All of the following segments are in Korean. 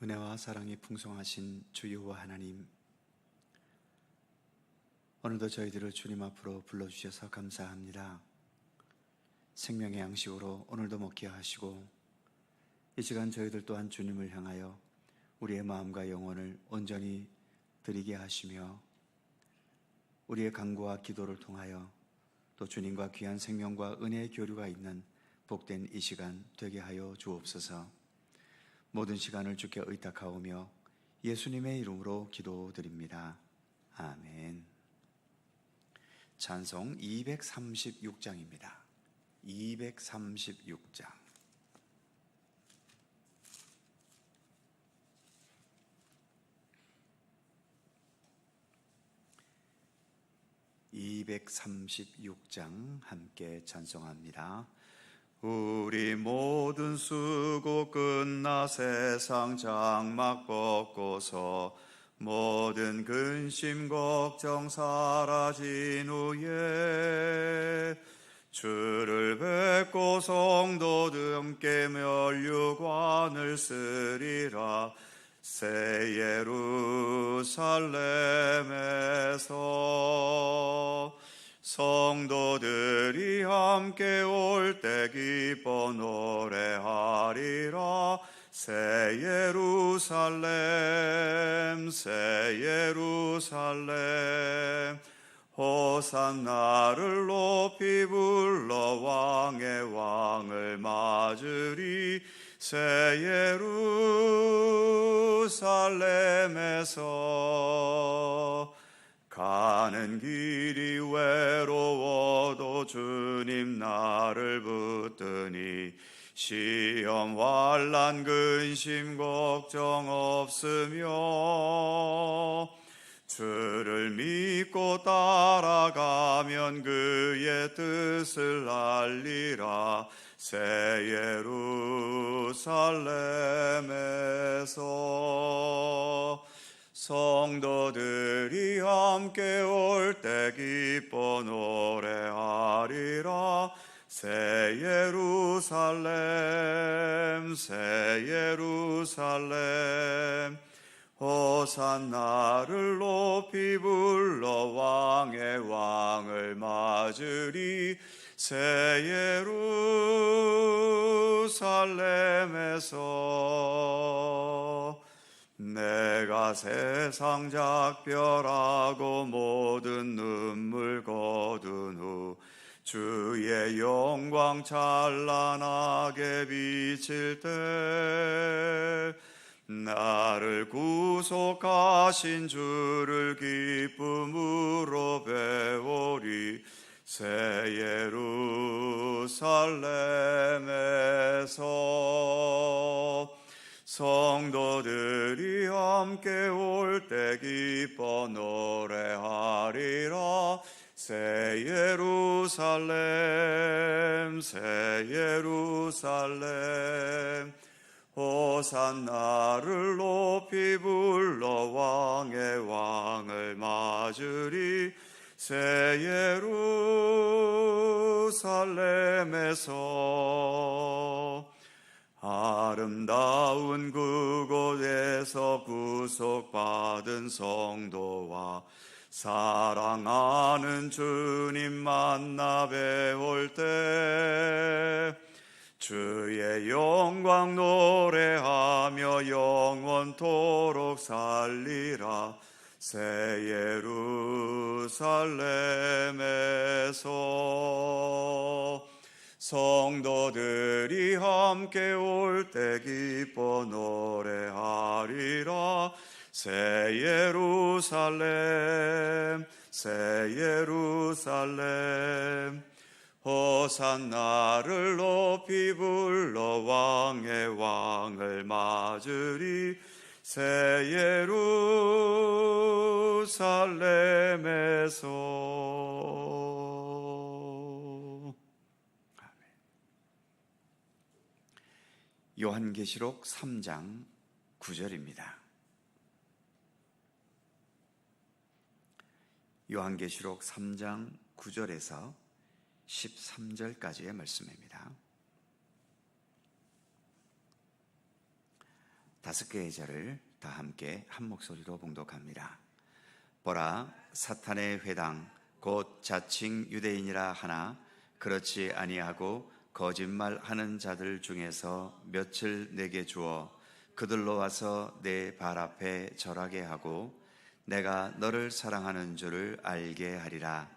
은혜와 사랑이 풍성하신 주 여호와 하나님, 오늘도 저희들을 주님 앞으로 불러주셔서 감사합니다. 생명의 양식으로 오늘도 먹게 하시고 이 시간 저희들 또한 주님을 향하여 우리의 마음과 영혼을 온전히 드리게 하시며 우리의 간구와 기도를 통하여 또 주님과 귀한 생명과 은혜의 교류가 있는 복된 이 시간 되게 하여 주옵소서. 모든 시간을 주께 의탁하오며 예수님의 이름으로 기도드립니다. 아멘. 찬송 236장입니다. 236장. 함께 찬송합니다. 우리 모든 수고 끝나 세상 장막 벗고서 모든 근심 걱정 사라진 후에 주를 뵙고 성도들 함께 면류관을 쓰리라. 새 예루살렘에서 성도들이 함께 올 때 기뻐 노래하리라. 새 예루살렘 새 예루살렘 호산나를 높이 불러 왕의 왕을 맞으리. 새 예루살렘에서 가는 길이 외로워도 주님 나를 붙드니 시험 환난 근심 걱정 없으며 주를 믿고 따라가면 그의 뜻을 알리라. 새 예루살렘에서 성도들이 함께 올 때 기뻐 노래하리라. 새 예루살렘 새 예루살렘 호산나를 높이 불러 왕의 왕을 맞으리. 새 예루살렘에서 내가 세상 작별하고 모든 눈물 거둔 후 주의 영광 찬란하게 비칠 때 나를 구속하신 주를 기쁨으로 배우리. 새 예루살렘에서 성도들이 함께 올 때 기뻐 노래하리라. 새 예루살렘 새 예루살렘 호산나를 높이 불러 왕의 왕을 맞으리. 새 예루살렘에서 아름다운 그곳에서 구속받은 성도와 사랑하는 주님 만나 뵈올 때 주의 영광 노래하며 영원토록 살리라. 새 예루살렘에서 성도들이 함께 올 때 기뻐 노래하리라. 새 예루살렘 새 예루살렘 호산나를 높이 불러 왕의 왕을 맞으리. 새 예루살렘에서. 요한계시록 3장 9절입니다. 요한계시록 3장 9절에서 13절까지의 말씀입니다. 5개의 절을 다 함께 한 목소리로 봉독합니다. 보라, 사탄의 회당 곧 자칭 유대인이라 하나 그렇지 아니하고 거짓말하는 자들 중에서 몇을 내게 주어 그들로 와서 내 발 앞에 절하게 하고 내가 너를 사랑하는 줄을 알게 하리라.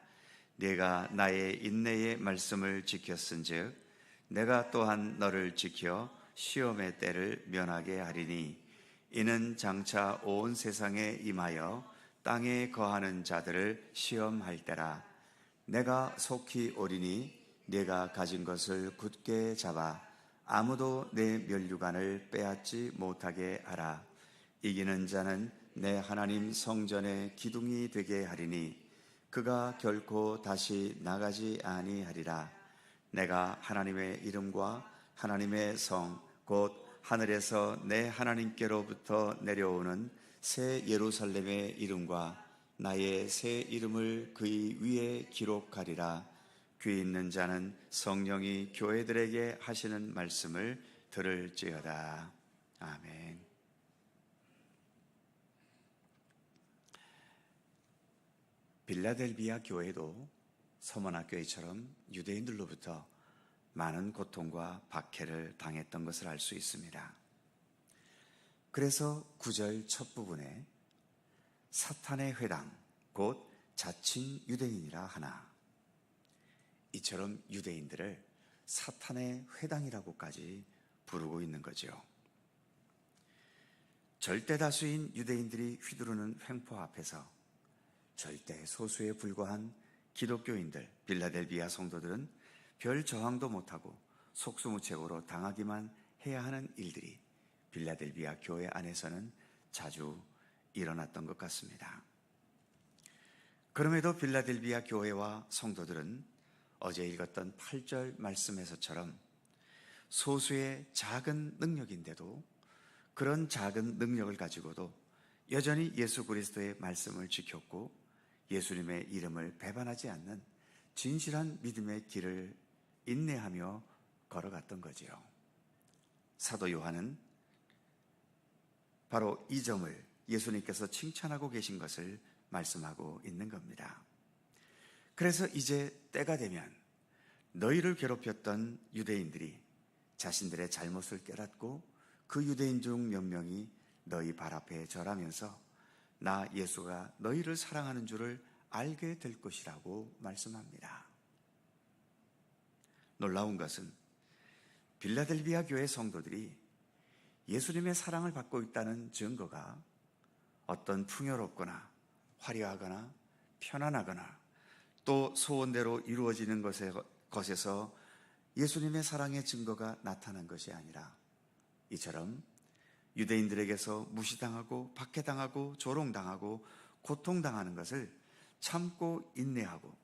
네가 나의 인내의 말씀을 지켰은즉 내가 또한 너를 지켜 시험의 때를 면하게 하리니 이는 장차 온 세상에 임하여 땅에 거하는 자들을 시험할 때라. 내가 속히 오리니 네가 가진 것을 굳게 잡아 아무도 내 면류관을 빼앗지 못하게 하라. 이기는 자는 내 하나님 성전의 기둥이 되게 하리니 그가 결코 다시 나가지 아니하리라. 내가 하나님의 이름과 하나님의 성 곧 하늘에서 내 하나님께로부터 내려오는 새 예루살렘의 이름과 나의 새 이름을 그의 위에 기록하리라. 귀 있는 자는 성령이 교회들에게 하시는 말씀을 들을지어다. 아멘. 빌라델비아 교회도 서머나 교회처럼 유대인들로부터 많은 고통과 박해를 당했던 것을 알 수 있습니다. 그래서 9절 첫 부분에 사탄의 회당 곧 자칭 유대인이라 하나, 이처럼 유대인들을 사탄의 회당이라고까지 부르고 있는 거죠. 절대 다수인 유대인들이 휘두르는 횡포 앞에서 절대 소수에 불과한 기독교인들, 빌라델비아 성도들은 별 저항도 못하고 속수무책으로 당하기만 해야 하는 일들이 빌라델비아 교회 안에서는 자주 일어났던 것 같습니다. 그럼에도 빌라델비아 교회와 성도들은 어제 읽었던 8절 말씀에서처럼 소수의 작은 능력인데도 그런 작은 능력을 가지고도 여전히 예수 그리스도의 말씀을 지켰고 예수님의 이름을 배반하지 않는 진실한 믿음의 길을 인내하며 걸어갔던 거지요. 사도 요한은 바로 이 점을 예수님께서 칭찬하고 계신 것을 말씀하고 있는 겁니다. 그래서 이제 때가 되면 너희를 괴롭혔던 유대인들이 자신들의 잘못을 깨닫고 그 유대인 중 몇 명이 너희 발 앞에 절하면서 나 예수가 너희를 사랑하는 줄을 알게 될 것이라고 말씀합니다. 놀라운 것은 빌라델비아 교회 성도들이 예수님의 사랑을 받고 있다는 증거가 어떤 풍요롭거나 화려하거나 편안하거나 또 소원대로 이루어지는 것에서 예수님의 사랑의 증거가 나타난 것이 아니라 이처럼 유대인들에게서 무시당하고 박해당하고 조롱당하고 고통당하는 것을 참고 인내하고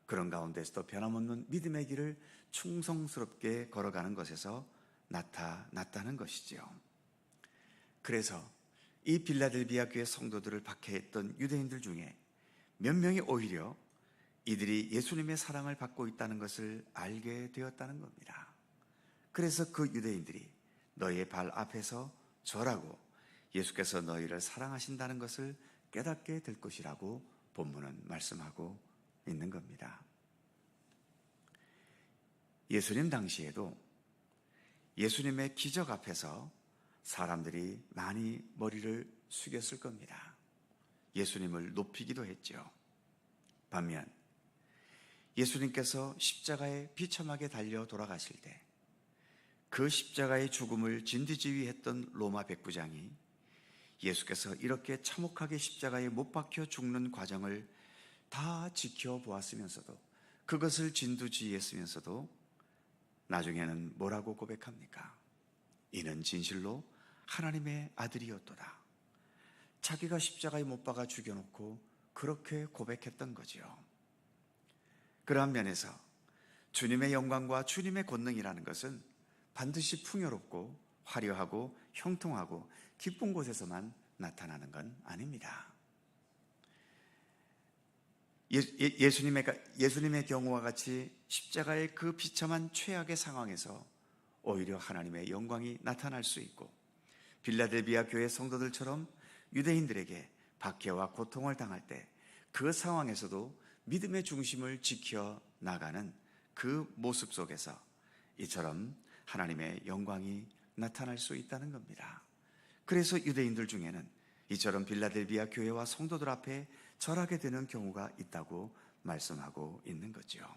그런 가운데서도 변함없는 믿음의 길을 충성스럽게 걸어가는 것에서 나타났다는 것이지요. 그래서 이 빌라델비아 교회 성도들을 박해했던 유대인들 중에 몇 명이 오히려 이들이 예수님의 사랑을 받고 있다는 것을 알게 되었다는 겁니다. 그래서 그 유대인들이 너희의 발 앞에서 절하고 예수께서 너희를 사랑하신다는 것을 깨닫게 될 것이라고 본문은 말씀하고 있는 겁니다. 예수님 당시에도 예수님의 기적 앞에서 사람들이 많이 머리를 숙였을 겁니다. 예수님을 높이기도 했죠. 반면 예수님께서 십자가에 비참하게 달려 돌아가실 때 그 십자가의 죽음을 진두지휘했던 로마 백부장이 예수께서 이렇게 참혹하게 십자가에 못 박혀 죽는 과정을 다 지켜보았으면서도 그것을 진두지휘했으면서도 나중에는 뭐라고 고백합니까? 이는 진실로 하나님의 아들이었도다. 자기가 십자가에 못 박아 죽여놓고 그렇게 고백했던 거지요. 그러한 면에서 주님의 영광과 주님의 권능이라는 것은 반드시 풍요롭고 화려하고 형통하고 기쁜 곳에서만 나타나는 건 아닙니다. 예수님의 경우와 같이 십자가의 그 비참한 최악의 상황에서 오히려 하나님의 영광이 나타날 수 있고 빌라델비아 교회 성도들처럼 유대인들에게 박해와 고통을 당할 때 그 상황에서도 믿음의 중심을 지켜 나가는 그 모습 속에서 이처럼 하나님의 영광이 나타날 수 있다는 겁니다. 그래서 유대인들 중에는 이처럼 빌라델비아 교회와 성도들 앞에 절하게 되는 경우가 있다고 말씀하고 있는 거죠.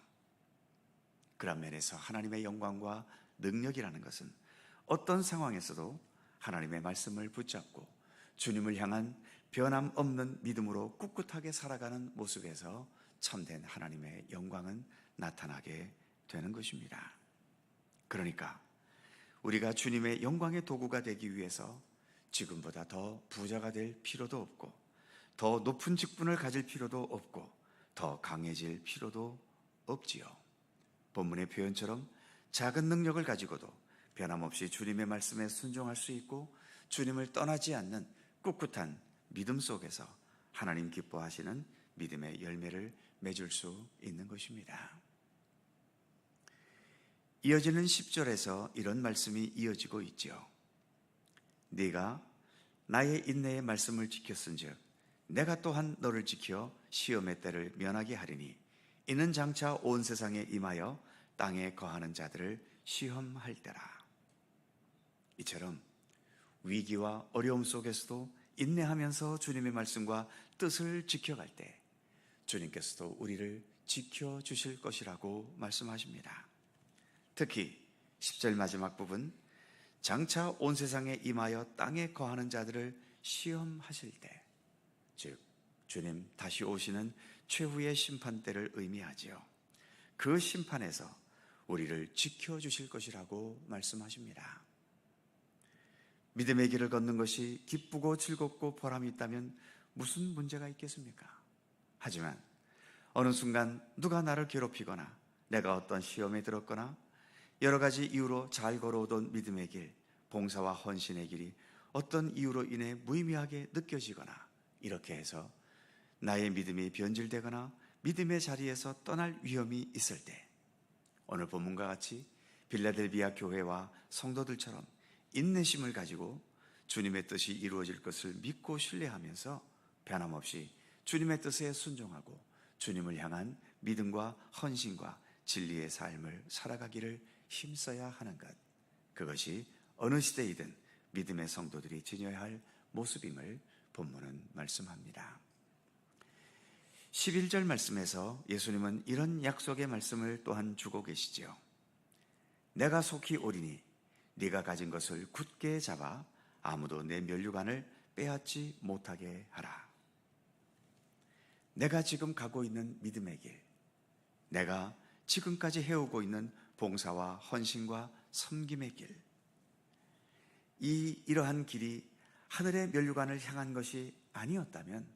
그런 면에서 하나님의 영광과 능력이라는 것은 어떤 상황에서도 하나님의 말씀을 붙잡고 주님을 향한 변함없는 믿음으로 꿋꿋하게 살아가는 모습에서 참된 하나님의 영광은 나타나게 되는 것입니다. 그러니까 우리가 주님의 영광의 도구가 되기 위해서 지금보다 더 부자가 될 필요도 없고, 더 높은 직분을 가질 필요도 없고, 더 강해질 필요도 없지요. 본문의 표현처럼 작은 능력을 가지고도 변함없이 주님의 말씀에 순종할 수 있고, 주님을 떠나지 않는 꿋꿋한 믿음 속에서 하나님 기뻐하시는 믿음의 열매를 맺을 수 있는 것입니다. 이어지는 10절에서 이런 말씀이 이어지고 있죠. 네가 나의 인내의 말씀을 지켰은즉 내가 또한 너를 지켜 시험의 때를 면하게 하리니 이는 장차 온 세상에 임하여 땅에 거하는 자들을 시험할 때라. 이처럼 위기와 어려움 속에서도 인내하면서 주님의 말씀과 뜻을 지켜갈 때 주님께서도 우리를 지켜주실 것이라고 말씀하십니다. 특히 10절 마지막 부분, 장차 온 세상에 임하여 땅에 거하는 자들을 시험하실 때, 즉 주님 다시 오시는 최후의 심판 때를 의미하지요. 그 심판에서 우리를 지켜주실 것이라고 말씀하십니다. 믿음의 길을 걷는 것이 기쁘고 즐겁고 보람이 있다면 무슨 문제가 있겠습니까? 하지만 어느 순간 누가 나를 괴롭히거나 내가 어떤 시험에 들었거나 여러 가지 이유로 잘 걸어오던 믿음의 길, 봉사와 헌신의 길이 어떤 이유로 인해 무의미하게 느껴지거나 이렇게 해서 나의 믿음이 변질되거나 믿음의 자리에서 떠날 위험이 있을 때, 오늘 본문과 같이 빌라델비아 교회와 성도들처럼 인내심을 가지고 주님의 뜻이 이루어질 것을 믿고 신뢰하면서 변함없이 주님의 뜻에 순종하고 주님을 향한 믿음과 헌신과 진리의 삶을 살아가기를 힘써야 하는 것, 그것이 어느 시대이든 믿음의 성도들이 지녀야 할 모습임을 본문은 말씀합니다. 11절 말씀에서 예수님은 이런 약속의 말씀을 또한 주고 계시지요. 내가 속히 오리니 네가 가진 것을 굳게 잡아 아무도 내 면류관을 빼앗지 못하게 하라. 내가 지금 가고 있는 믿음의 길, 내가 지금까지 해오고 있는 봉사와 헌신과 섬김의 길, 이러한 길이 하늘의 면류관을 향한 것이 아니었다면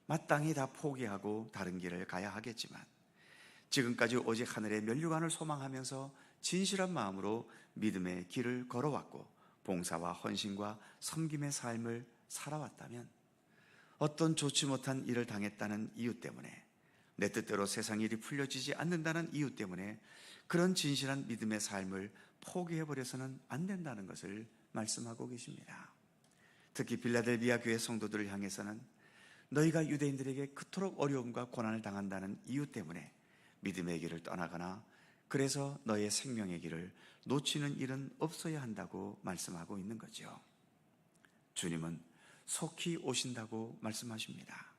마땅히 다 포기하고 다른 길을 가야 하겠지만, 지금까지 오직 하늘의 면류관을 소망하면서 진실한 마음으로 믿음의 길을 걸어왔고 봉사와 헌신과 섬김의 삶을 살아왔다면, 어떤 좋지 못한 일을 당했다는 이유 때문에, 내 뜻대로 세상 일이 풀려지지 않는다는 이유 때문에 그런 진실한 믿음의 삶을 포기해버려서는 안 된다는 것을 말씀하고 계십니다. 특히 빌라델비아 교회 성도들을 향해서는 너희가 유대인들에게 그토록 어려움과 고난을 당한다는 이유 때문에 믿음의 길을 떠나거나 그래서 너의 생명의 길을 놓치는 일은 없어야 한다고 말씀하고 있는 거죠. 주님은 속히 오신다고 말씀하십니다.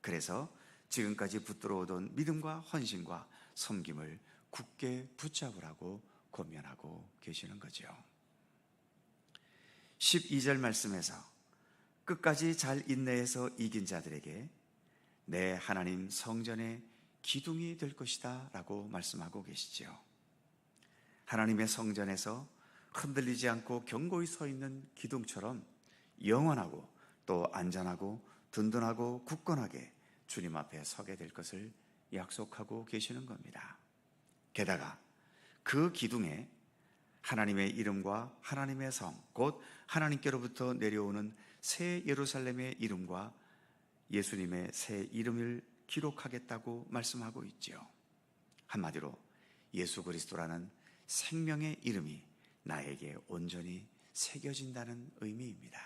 그래서 지금까지 붙들어오던 믿음과 헌신과 섬김을 굳게 붙잡으라고 권면하고 계시는 거죠. 12절 말씀에서 끝까지 잘 인내해서 이긴 자들에게 내 하나님 성전의 기둥이 될 것이다 라고 말씀하고 계시죠. 하나님의 성전에서 흔들리지 않고 견고히 서 있는 기둥처럼 영원하고 또 안전하고 든든하고 굳건하게 주님 앞에 서게 될 것을 약속하고 계시는 겁니다. 게다가 그 기둥에 하나님의 이름과 하나님의 성, 곧 하나님께로부터 내려오는 새 예루살렘의 이름과 예수님의 새 이름을 기록하겠다고 말씀하고 있지요. 한마디로 예수 그리스도라는 생명의 이름이 나에게 온전히 새겨진다는 의미입니다.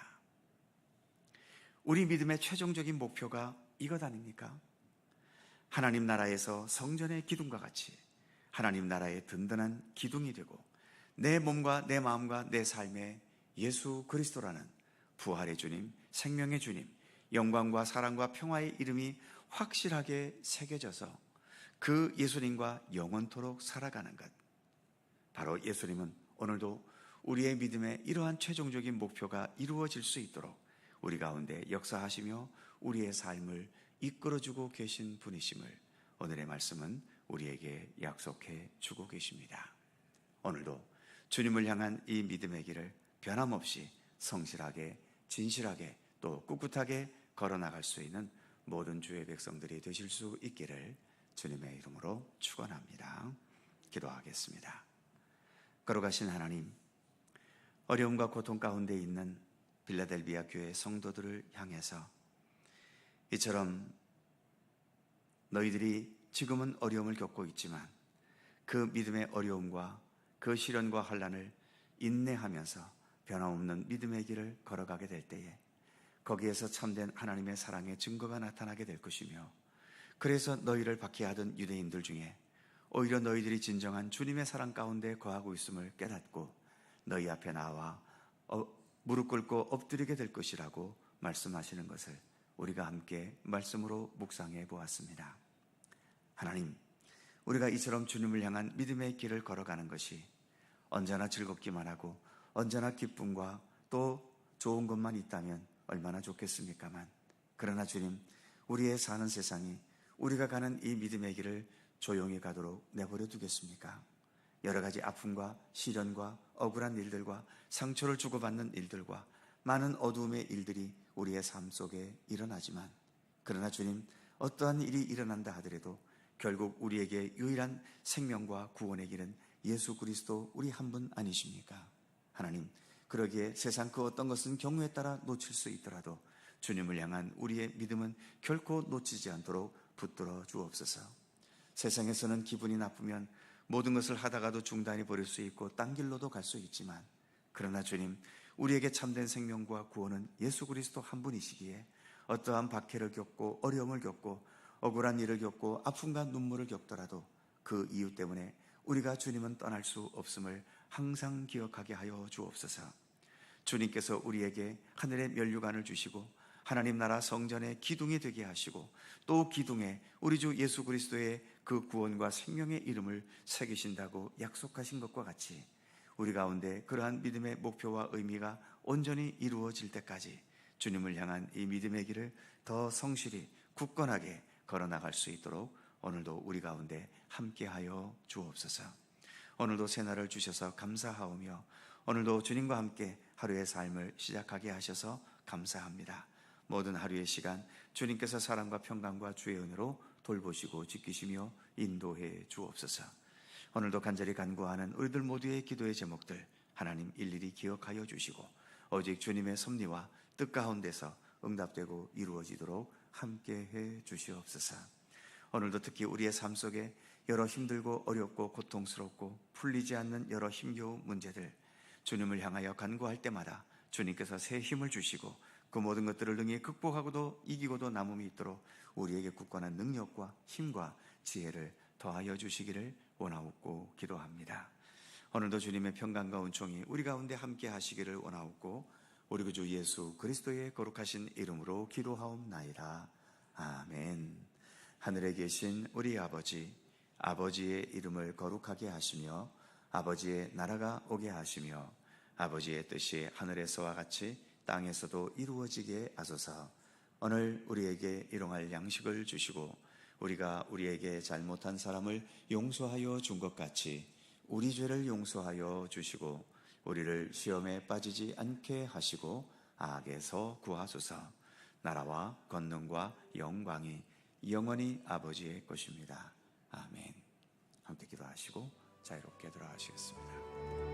우리 믿음의 최종적인 목표가 이것 아닙니까? 하나님 나라에서 성전의 기둥과 같이 하나님 나라의 든든한 기둥이 되고 내 몸과 내 마음과 내 삶에 예수 그리스도라는 부활의 주님, 생명의 주님, 영광과 사랑과 평화의 이름이 확실하게 새겨져서 그 예수님과 영원토록 살아가는 것. 바로 예수님은 오늘도 우리의 믿음의 이러한 최종적인 목표가 이루어질 수 있도록 우리 가운데 역사하시며 우리의 삶을 이끌어주고 계신 분이심을 오늘의 말씀은 우리에게 약속해 주고 계십니다. 오늘도 주님을 향한 이 믿음의 길을 변함없이 성실하게, 진실하게 또 꿋꿋하게 걸어나갈 수 있는 모든 주의 백성들이 되실 수 있기를 주님의 이름으로 축원합니다. 기도하겠습니다. 걸어가신 하나님, 어려움과 고통 가운데 있는 빌라델비아 교회 성도들을 향해서 이처럼 너희들이 지금은 어려움을 겪고 있지만 그 믿음의 어려움과 그 시련과 환난을 인내하면서 변함없는 믿음의 길을 걸어가게 될 때에 거기에서 참된 하나님의 사랑의 증거가 나타나게 될 것이며, 그래서 너희를 박해하던 유대인들 중에 오히려 너희들이 진정한 주님의 사랑 가운데 거하고 있음을 깨닫고 너희 앞에 나와 무릎 꿇고 엎드리게 될 것이라고 말씀하시는 것을 우리가 함께 말씀으로 묵상해 보았습니다. 하나님, 우리가 이처럼 주님을 향한 믿음의 길을 걸어가는 것이 언제나 즐겁기만 하고 언제나 기쁨과 또 좋은 것만 있다면 얼마나 좋겠습니까만, 그러나 주님, 우리의 사는 세상이 우리가 가는 이 믿음의 길을 조용히 가도록 내버려 두겠습니까? 여러 가지 아픔과 시련과 억울한 일들과 상처를 주고받는 일들과 많은 어두움의 일들이 우리의 삶 속에 일어나지만, 그러나 주님, 어떠한 일이 일어난다 하더라도 결국 우리에게 유일한 생명과 구원의 길은 예수 그리스도 우리 한 분 아니십니까? 하나님, 그러기에 세상 그 어떤 것은 경우에 따라 놓칠 수 있더라도 주님을 향한 우리의 믿음은 결코 놓치지 않도록 붙들어 주옵소서. 세상에서는 기분이 나쁘면 모든 것을 하다가도 중단이 버릴 수 있고 딴 길로도 갈 수 있지만, 그러나 주님, 우리에게 참된 생명과 구원은 예수 그리스도 한 분이시기에 어떠한 박해를 겪고 어려움을 겪고 억울한 일을 겪고 아픔과 눈물을 겪더라도 그 이유 때문에 우리가 주님은 떠날 수 없음을 항상 기억하게 하여 주옵소서. 주님께서 우리에게 하늘의 면류관을 주시고 하나님 나라 성전의 기둥이 되게 하시고 또 기둥에 우리 주 예수 그리스도의 그 구원과 생명의 이름을 새기신다고 약속하신 것과 같이 우리 가운데 그러한 믿음의 목표와 의미가 온전히 이루어질 때까지 주님을 향한 이 믿음의 길을 더 성실히 굳건하게 걸어나갈 수 있도록 오늘도 우리 가운데 함께하여 주옵소서. 오늘도 새날을 주셔서 감사하오며 오늘도 주님과 함께 하루의 삶을 시작하게 하셔서 감사합니다. 모든 하루의 시간 주님께서 사랑과 평강과 주의 은혜로 돌보시고 지키시며 인도해 주옵소서. 오늘도 간절히 간구하는 우리들 모두의 기도의 제목들 하나님 일일이 기억하여 주시고 오직 주님의 섭리와 뜻 가운데서 응답되고 이루어지도록 함께해 주시옵소서. 오늘도 특히 우리의 삶 속에 여러 힘들고 어렵고 고통스럽고 풀리지 않는 여러 힘겨운 문제들 주님을 향하여 간구할 때마다 주님께서 새 힘을 주시고 그 모든 것들을 능히 극복하고도 이기고도 남음이 있도록 우리에게 굳건한 능력과 힘과 지혜를 더하여 주시기를 원하옵고 기도합니다. 오늘도 주님의 평강과 은총이 우리 가운데 함께 하시기를 원하옵고 우리 주 예수 그리스도의 거룩하신 이름으로 기도하옵나이다. 아멘. 하늘에 계신 우리 아버지, 아버지의 이름을 거룩하게 하시며 아버지의 나라가 오게 하시며 아버지의 뜻이 하늘에서와 같이 땅에서도 이루어지게 하소서. 오늘 우리에게 일용할 양식을 주시고 우리가 우리에게 잘못한 사람을 용서하여 준 것 같이 우리 죄를 용서하여 주시고 우리를 시험에 빠지지 않게 하시고 악에서 구하소서. 나라와 권능과 영광이 영원히 아버지의 것입니다. 아멘. 함께 기도하시고 자유롭게 돌아가시겠습니다.